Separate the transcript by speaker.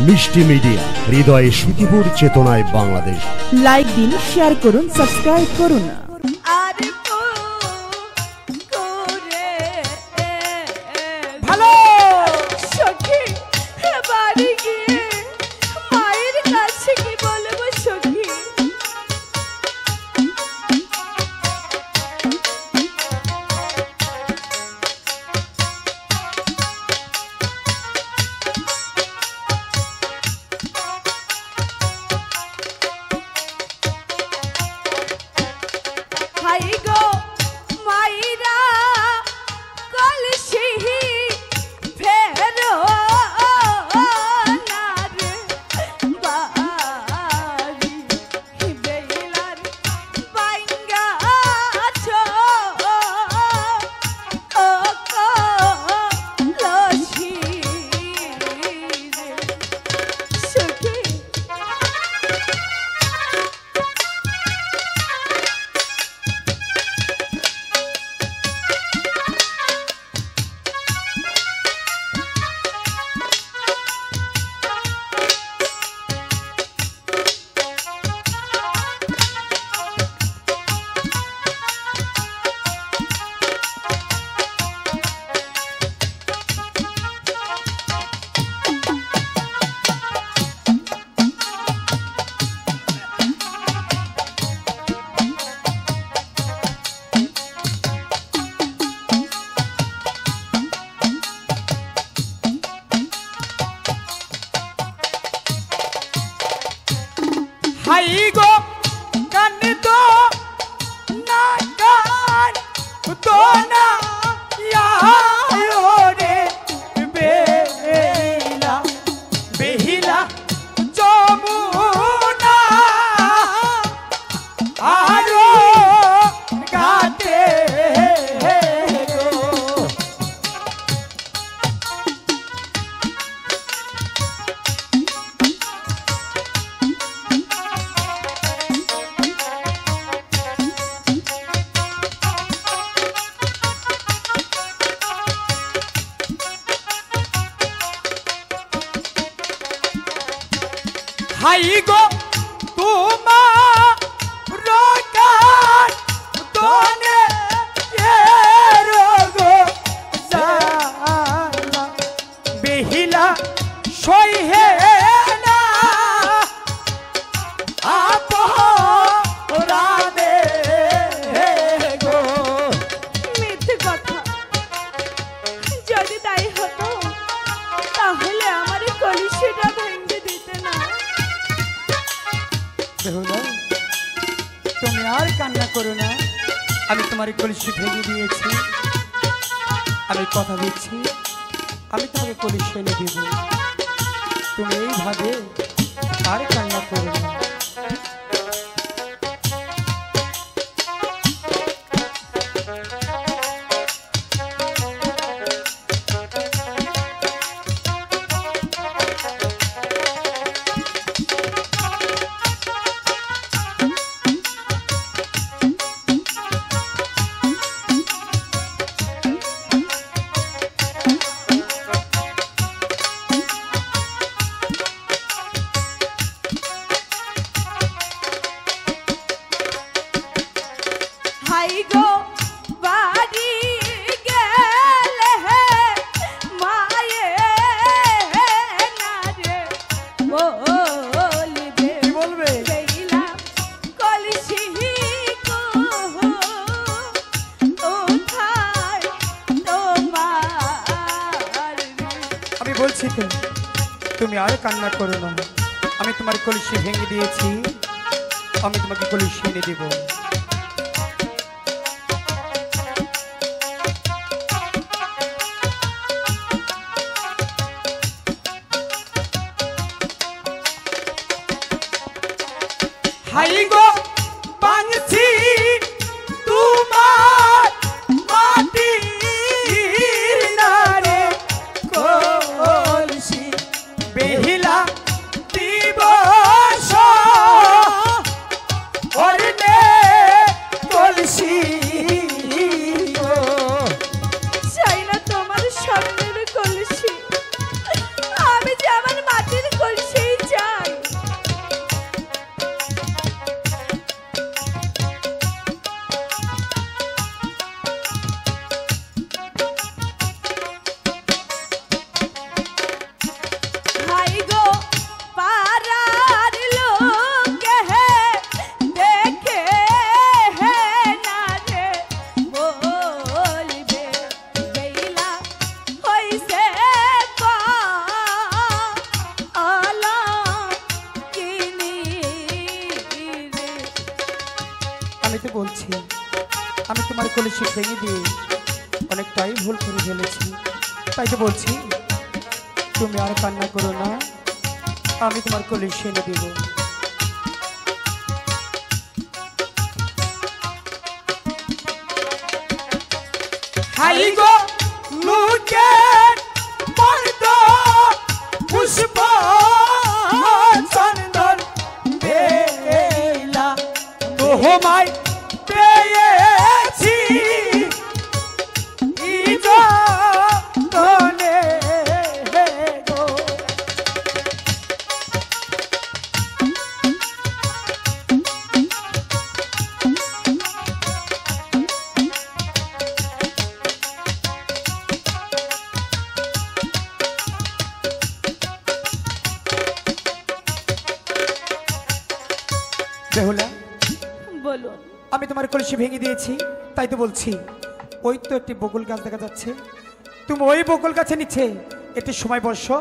Speaker 1: মিষ্টি মিডিয়া, হৃদয়ে সুখীপুর, চেতনায় বাংলাদেশ।
Speaker 2: লাইক দিন, শেয়ার করুন, সাবস্ক্রাইব করুন।
Speaker 3: ভালো সখী বাড়ি গিয়ে মায়ের কাছে কি বলবো সখী? হাই গো মাইরা কলসি ফেরো না রে বাড়ি বেলার বাইঙ্গা আছো ও কলসি রে সখী। হাই গো কান দো না কান দো না রে বেহিলা বেহিলা যমুনা আরো ঘাটে হাই গো তোমার রোগান দনে রোগো জালা বেহিলা সইহে না আপরাদে গো। মিথ্যে কথা, যদি তাই হতো তাহলে আমার কলসিটা ভেঙে দিতে না। তুমি আর কান্না করো না, আমি তোমার কলসি ভেঙে দিয়েছি। আমি কথা দিচ্ছি, আমি তোমাকে কলসি এনে দেব। তুমি এইভাবে আর কান্না করো না। হাই গো বাড়ি গেলে মায়ে না রে বলবে বলবে বেইলা কলসি কোথায় তোমার। আমি বলছি তো, তুমি আর কান্না করো না, আমি তোমার কলসি ভেঙে দিয়েছি। আমি তোমাকে কলসি এনে দেব। হাই গো বাংছি তোমার মাটির নারে কলসি বেহিলা দিবস অরনে কলসি চাই না তোমার স্বর্ণের কলসি। আমি যে আমার মাটির কলসি বলছি আমি তোমার কলসি ভেঙে দিয়ে অনেকটাই ভুল করে ফেলেছি। তাই তো বলছি তুমি আর কান্না করো না, আমি তোমার কলসি এনে দেব। হাই গো লুকে মর্দ পুষ্প চন্দন বেলা তোমায় পেয়েছি ইজনে গো। বেহুলা
Speaker 2: বলো।
Speaker 3: আমি তোমার কলসি ভেঙে দিয়েছি, তাই তো বলছি ওই তো একটি বকুল গাছ দেখা যাচ্ছে, তুমি ওই বকুল গাছে নিচে একটি সময় বসো,